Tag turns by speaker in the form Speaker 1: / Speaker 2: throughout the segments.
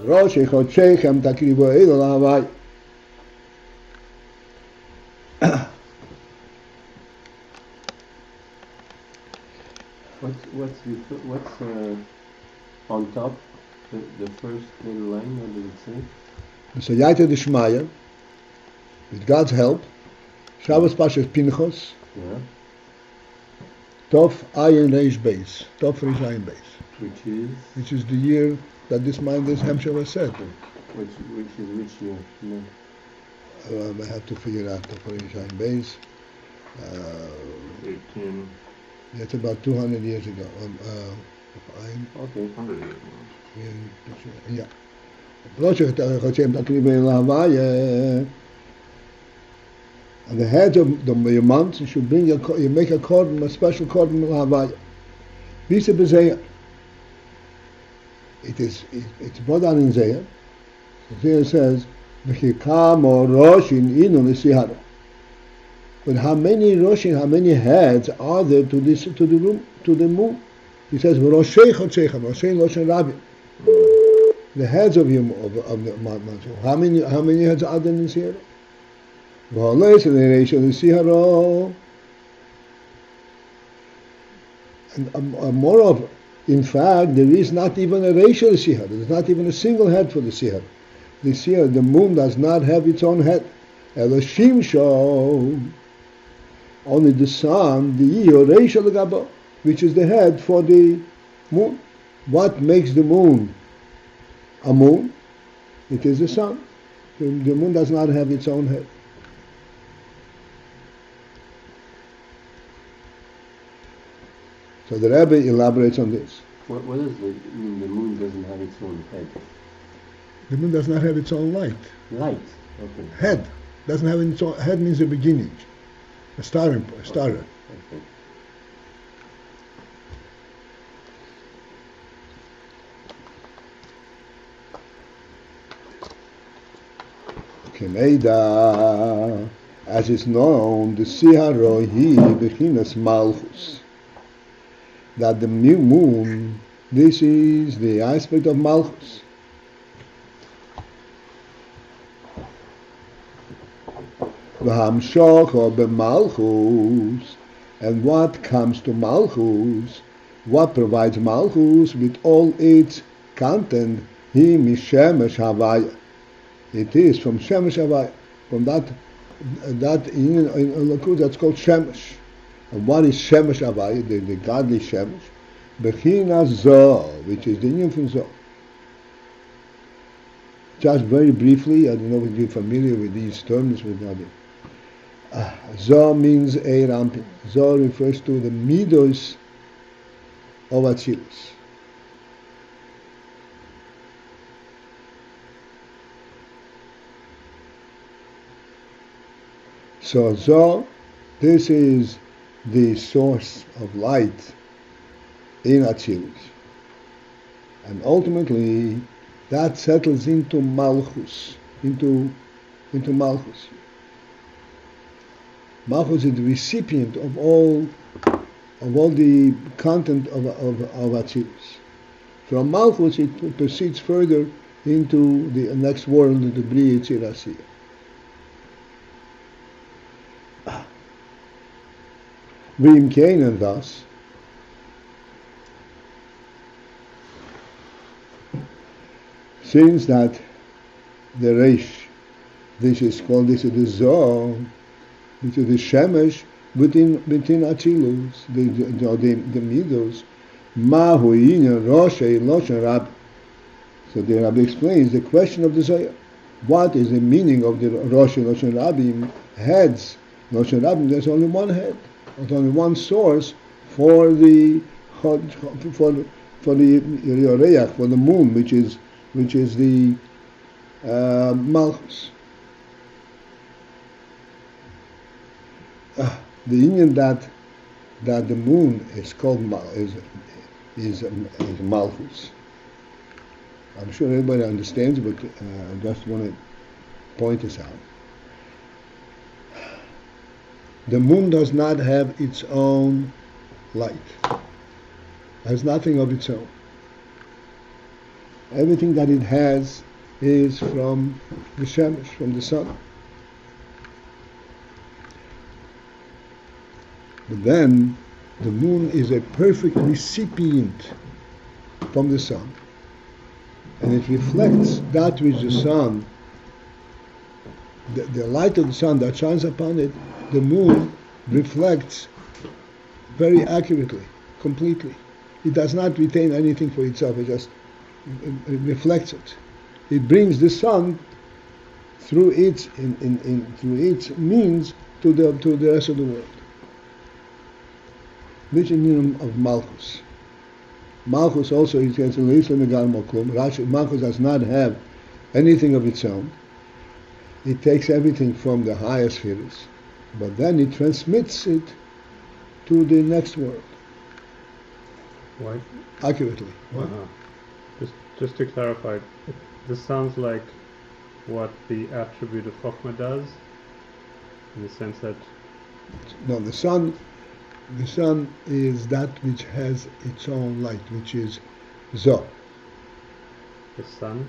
Speaker 1: ראש חודשיכם תקריבו אלו להווי.
Speaker 2: What's on top? The first little line, what does it say?
Speaker 1: So Yaita Dishmaya, with God's help, Shabbos Pashas Pinchos,
Speaker 2: Yeah.
Speaker 1: Tov AYIN Reish Beis, Tov Reish AYIN Beis,
Speaker 2: Which
Speaker 1: is the year that this Hemshah was said.
Speaker 2: which year? No.
Speaker 1: I have to figure out Tov Reish AYIN Beis.
Speaker 2: 18.
Speaker 1: That's about 200 years ago.
Speaker 2: Okay, 100 years ago.
Speaker 1: Yeah. On the head of your month, you should bring you make a korban, a special korban lahavaya. Bisa b'zeya. It's brought down in Zeya. Zeya says, "V'chikamo roshin inu l'sihara." But how many roshin, how many heads are there to the moon? He says, "V'roshei chotzeicha, roshei loshen rabbi." The heads of the month. How many heads are there in the Sihara? And moreover, in fact, there is not even a racial Sihara. There is not even a single head for the Sihara. The Sihara, the moon does not have its own head. Elohim show only the sun, the Iyar, racial gabo, which is the head for the moon. What makes the moon a moon? It is the sun. The moon does not have its own head. So the Rebbe elaborates on this.
Speaker 2: What does the moon doesn't have its own head?
Speaker 1: The moon does not have its own light.
Speaker 2: Light, okay.
Speaker 1: Head. Doesn't have its own head means a beginning. A starter.
Speaker 2: Okay.
Speaker 1: Kemeida, as is known, the sphirot hi bechinas malchus. That the new moon, this is the aspect of malchus. V'hamshocho b'malchus, and what comes to malchus, what provides malchus with all its content, hi mishemesh havaya. It is from shemesh havaya, from that in Lakud that's called shemesh. And what is shemesh havaya, the godly shemesh? Bechinas zohar, which is the union from zohar. Just very briefly, I don't know if you're familiar with these terms with Nabi. Zohar means a rampin. Zohar refers to the midos of Atzilus. So Zohar, this is the source of light in Atzilus. And ultimately, that settles into malchus, into malchus. Malchus is the recipient of all the content of Atzilus. From malchus it proceeds further into the next world, into the Bri Yitzir Asiyah. V'im kein, and thus, since that the Reish, this is the Zohar, which is the Shemesh between Atzilus, the Midos, Mahu Iyar Roshei Loshen Rabbi. So the Rabbi explains the question of the Zohar. What is the meaning of the Roshei Loshen Rabbi? Heads. Loshen Rabbi, there's only one head. There's only one source for the for the Yoreach, for the moon, which is the malchus. The union that the moon is called is malchus. I'm sure everybody understands, but I just want to point this out. The moon does not have its own light. Has nothing of its own. Everything that it has is from the shemesh, from the sun. But then the moon is a perfect recipient from the sun, and it reflects that which the sun, the light of the sun that shines upon it, the moon reflects very accurately, completely. It does not retain anything for itself, it just reflects it. It brings the sun through its through its means to the rest of the world. This is the meaning of malchus. Malchus also is malchus does not have anything of its own. It takes everything from the highest spheres, but then it transmits it to the next world.
Speaker 3: Why?
Speaker 1: Accurately.
Speaker 3: Uh-huh. Just to clarify, this sounds like what the attribute of Chokhmah does, in the sense that...
Speaker 1: No, the sun is that which has its own light, which is zohar.
Speaker 3: The sun?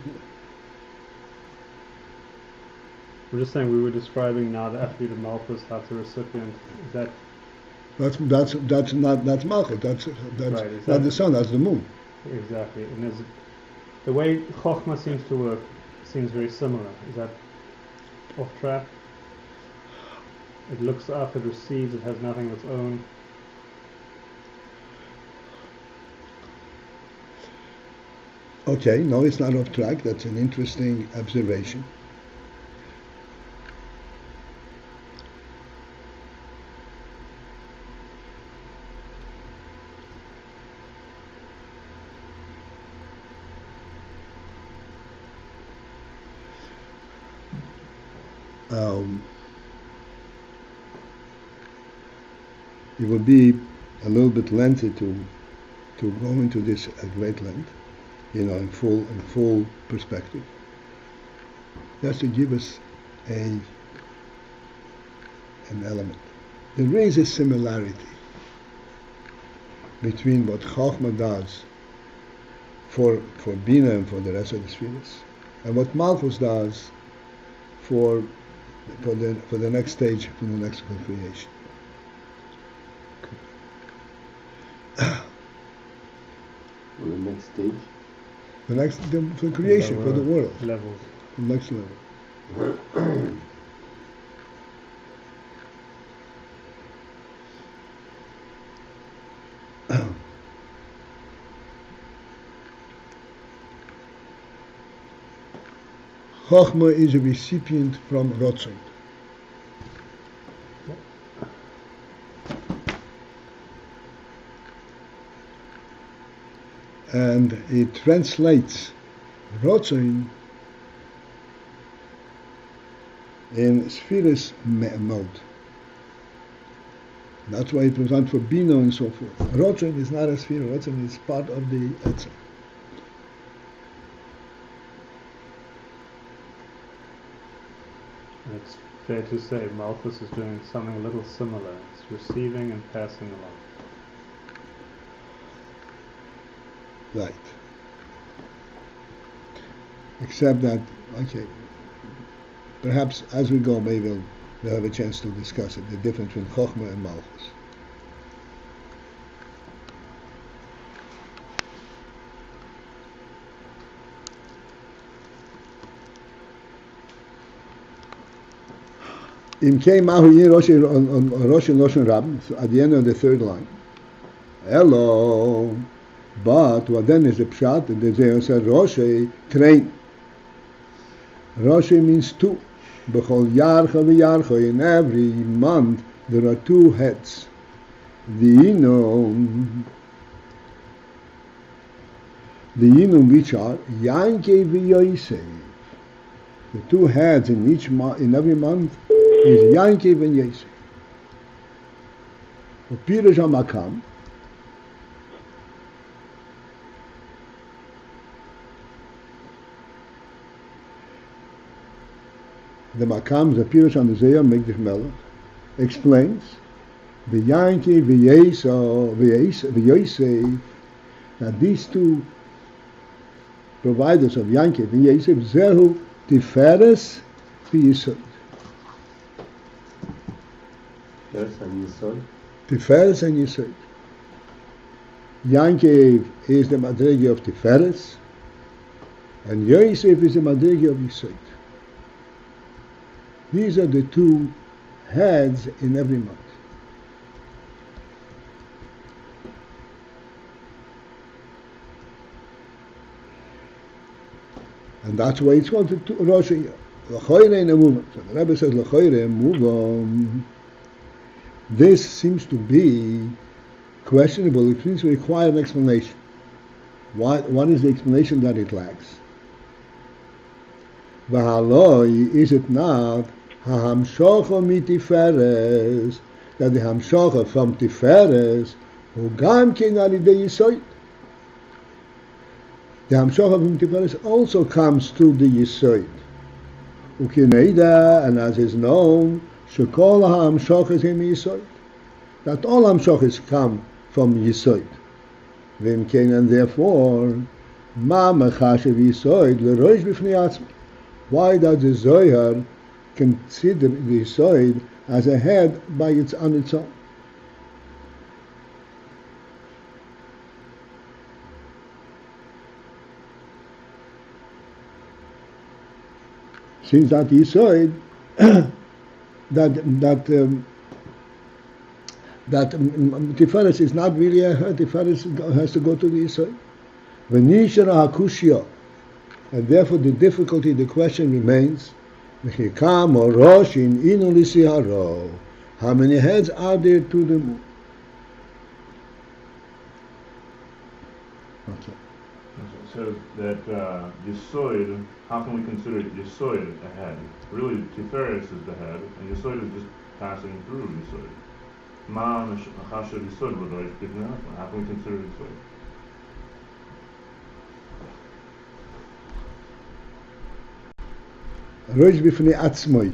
Speaker 3: I'm just saying, we were describing now the attribute of malchus, how the recipient, is that...
Speaker 1: That's malchut, that's
Speaker 3: right,
Speaker 1: not the sun, that's the moon.
Speaker 3: Exactly, and the way Chokhmah seems to work seems very similar. Is that off track? It looks up, it receives, it has nothing of its own.
Speaker 1: Okay, no, it's not off track. That's an interesting observation. It would be a little bit lengthy to go into this at great length, in full perspective. Just to give us an element. There is a similarity between what Chokhmah does for Bina and for the rest of the spheres, and what Malchus does for the next stage, for the next creation.
Speaker 2: For the next stage?
Speaker 1: For creation, for the world.
Speaker 3: Levels.
Speaker 1: The next level. Chokhmah is a recipient from Rotzon. And it translates Rotzon in sphirot mode. That's why it was on for Bina and so forth. Rotzon is not a sphirah, Rotzon is part of the Etzem.
Speaker 3: It's fair to say Malchus is doing something a little similar. It's receiving and passing along.
Speaker 1: Right. Except that, okay, perhaps as we go, maybe we'll have a chance to discuss it, the difference between Chokhmah and Malchus. Im Kei Mahu Yin Rosh Rab, so at the end of the third line. Hello. But what then is the pshat? The Zohar said Roshi, train. Roshi means two. B'chol yarcha v'yarcha, in every month there are two heads. V'ino, the Yinum which are Yaakov and Yosef. The two heads in every month is Yaakov and Yosef. Pirush HaMakam, the Makam, the Pirush on the Zohar, Megdich Melech, explains the Yaakov and Yosef, that these two providers of Yaakov and Yosef, Zehu tifferet yesod.
Speaker 2: Yes, and yesod.
Speaker 1: Tifferet and yesod. Yaakov is the madrege of tifferet, and Yosef is the madrege of yesod. These are the two heads in every month. And that's why it's called Rosh Iyar. L'choire in a movement. So the Rebbe says L'choire move on. This seems to be questionable. It seems to require an explanation. What is the explanation that it lacks? V'haloi, is it not ha'hamshocha mitiferes, that the hamshocha from tiferes hu gam ken al yidei yesod. The hamshocha from tiferes also comes through the yesod. Ukineida, and as is known, shekol ha'hamshochas hem yesod, that all hamshochas come from yesod. V'im ken, and therefore, ma mechashev yesod l'roish b'fnei atzmo. Why does the zohar consider the yesod as a head on its own? Since that yesod, that tifferet is not really a head, tifferet has to go to the yesod. V'nishara hakushya. And therefore the difficulty, the question remains, how many heads are there to the moon? Okay.
Speaker 4: It says that yesod, how can we consider yesod a head? Really, tifferet is the head, and yesod is just passing through yesod. How can we consider yesod?
Speaker 1: Rosh b'fnei atzmoi.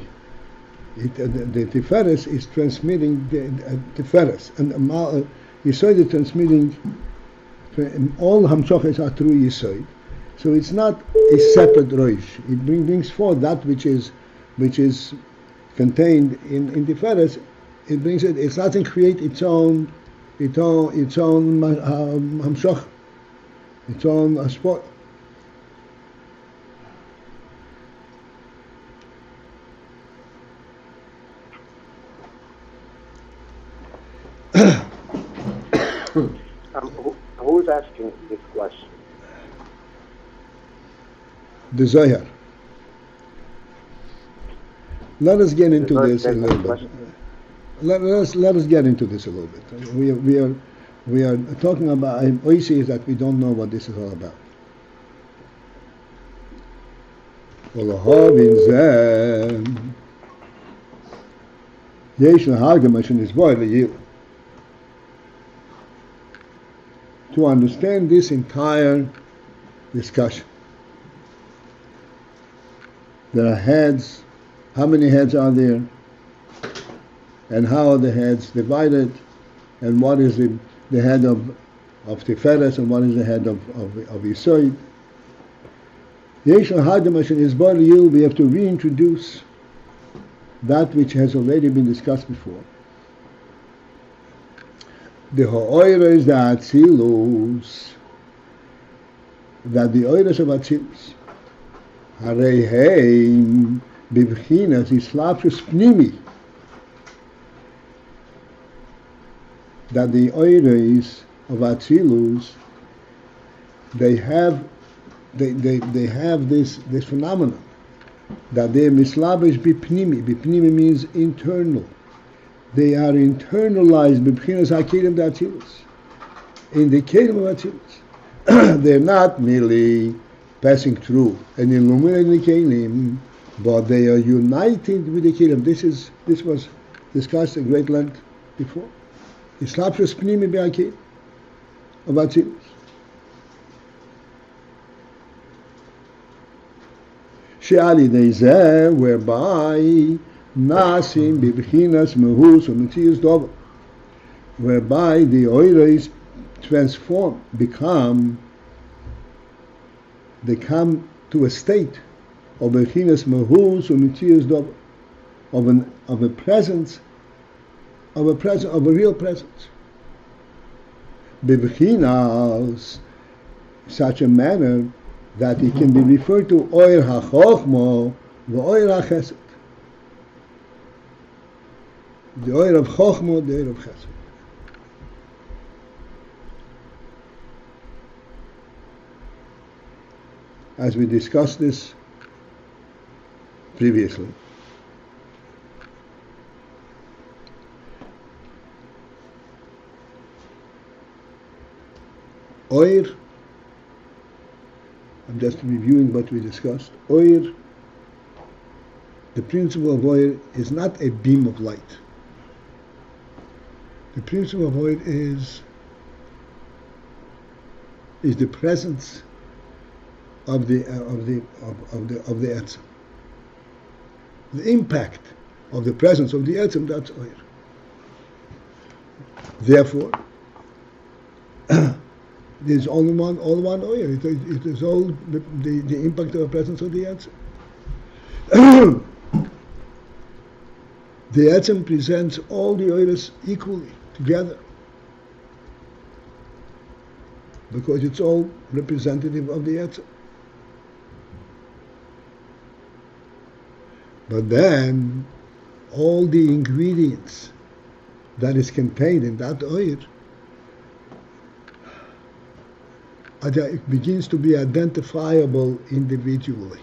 Speaker 1: The tifferet is transmitting the tifferet, and yesod is transmitting. All hamshochas are through yesod, so it's not a separate rosh. It brings forth that which is contained in tifferet. It brings it. It's not to create its own hamshoch, its own spot.
Speaker 5: Who's asking this question?
Speaker 1: The Zohar. Let us get into this a little bit. Let us get into this a little bit. We are talking about. All you see is that we don't know what this is all about. To understand this entire discussion, there are heads. How many heads are there? And how are the heads divided? And what is the head of tifferet, and what is the head of yesod? We have to reintroduce that which has already been discussed before. The ha'oira is the atzilus, that the oiras of atzilus, harei heim bibchinas islapshus pnimi, that the oiras of atzilus, they have this phenomenon, that they are mislabish bipnimi. Bipnimi means internal. They are internalized b'bchinas hakelim d'Atzilus, in the kelim of Atzilus. they're not merely passing through and illuminating the kelim, but they are united with the kelim. This was discussed at great length before. Islapshus pnimi be'akelim of Atzilus. She'ali deizeh, whereby nasim bibchinas mehus u'metzius dover, whereby the oiros transform, they come to a state of bibchinas mehus u'metzius dover, of a presence, of a real presence. Bibchinas, such a manner that it can be referred to Oyer HaChochmo v'Oyer HaChesed. The Oyer of Chochmo, the Oyer of Chesed. As we discussed this previously, Oyer, I'm just reviewing what we discussed. Oyer, the principle of Oyer is not a beam of light. The principle of Oyer is the presence of the etzem. The impact of the presence of the etzem, that's Oyer. Therefore, there's only one Oyer. It is all the impact of the presence of the etzem. The etzem presents all the Oyers equally, together, because it's all representative of the etzem. But then, all the ingredients that is contained in that Oyer, it begins to be identifiable individually,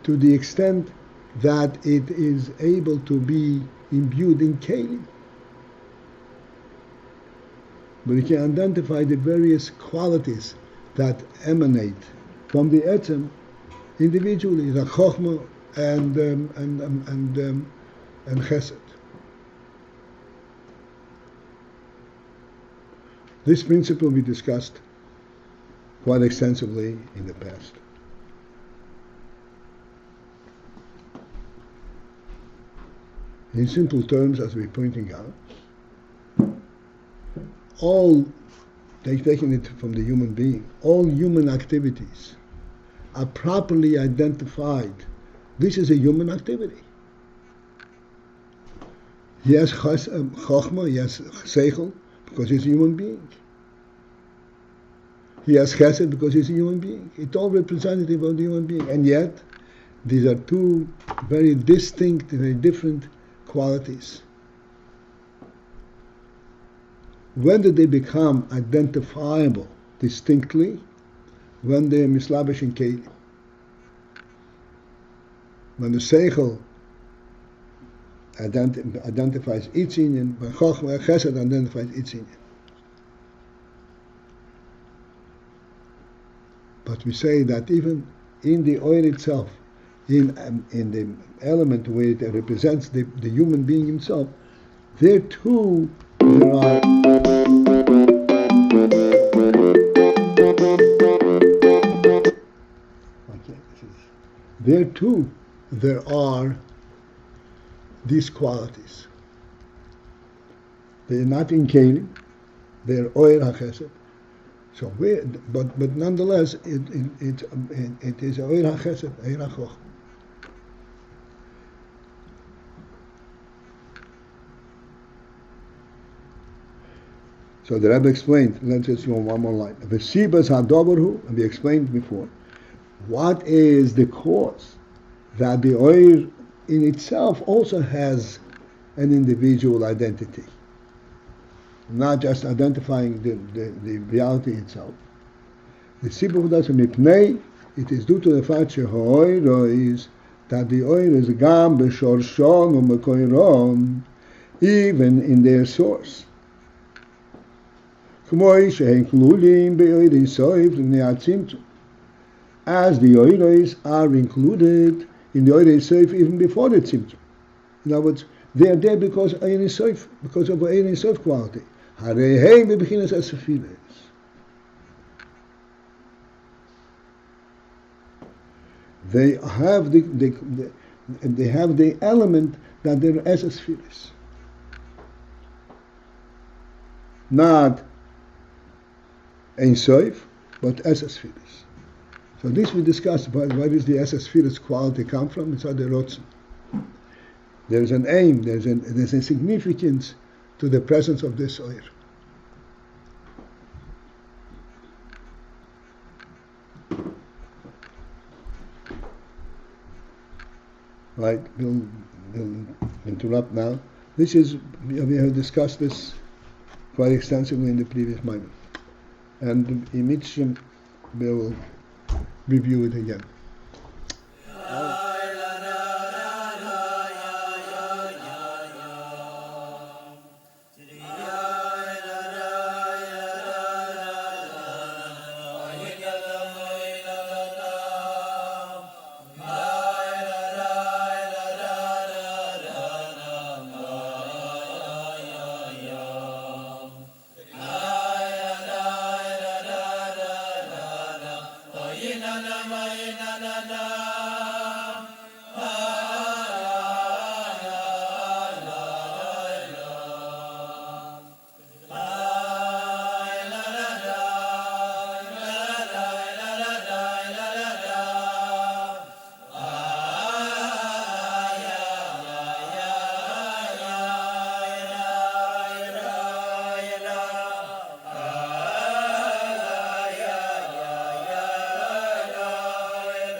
Speaker 1: to the extent that it is able to be imbued in kelim. But you can identify the various qualities that emanate from the etzem individually, the chokhmah and chesed. This principle we discussed quite extensively in the past. In simple terms, as we're pointing out, all, taking it from the human being, all human activities are properly identified. This is a human activity. He has chokhmah, he has seichel, because he's a human being. He has chesed because he's a human being. It's all representative of the human being. And yet, these are two very distinct, very different qualities. When do they become identifiable distinctly? When they are mislabesh in kelim. When the seichel identifies its inyan, when chokhmah chesed identifies its inyan. But we say that even in the oil itself, in the element where it represents the human being himself, there too there are these qualities. They are not in kelim, they are oyer hachesed. So, but nonetheless, it is oyer hachesed, oyer hachoch. So the Rebbe explained. Let's just go one more line. The sibas hadoberhu, and we explained before. What is the cause that the oyer in itself also has an individual identity, not just identifying the reality itself. The sibur does mipnei, it is due to the fact is that the oyer is gam b'shorshon u'mekoiron, even in their source. As the oiros are included in the oiros soif even before the tzimtzum. In other words, they are there because AYIN soif, because of AYIN soif quality. Harei bebechinas sphirot. They have the element that they're as sphirot. Not Ein Sof, but as sphirot. So this we discussed about where does the as sphirot quality come from? It's the rotzen. There's an aim, there's a significance to the presence of this oil. Right, we'll interrupt now. This is, we have discussed this quite extensively in the previous moment. And in Mitzvah we will review it again.
Speaker 6: na na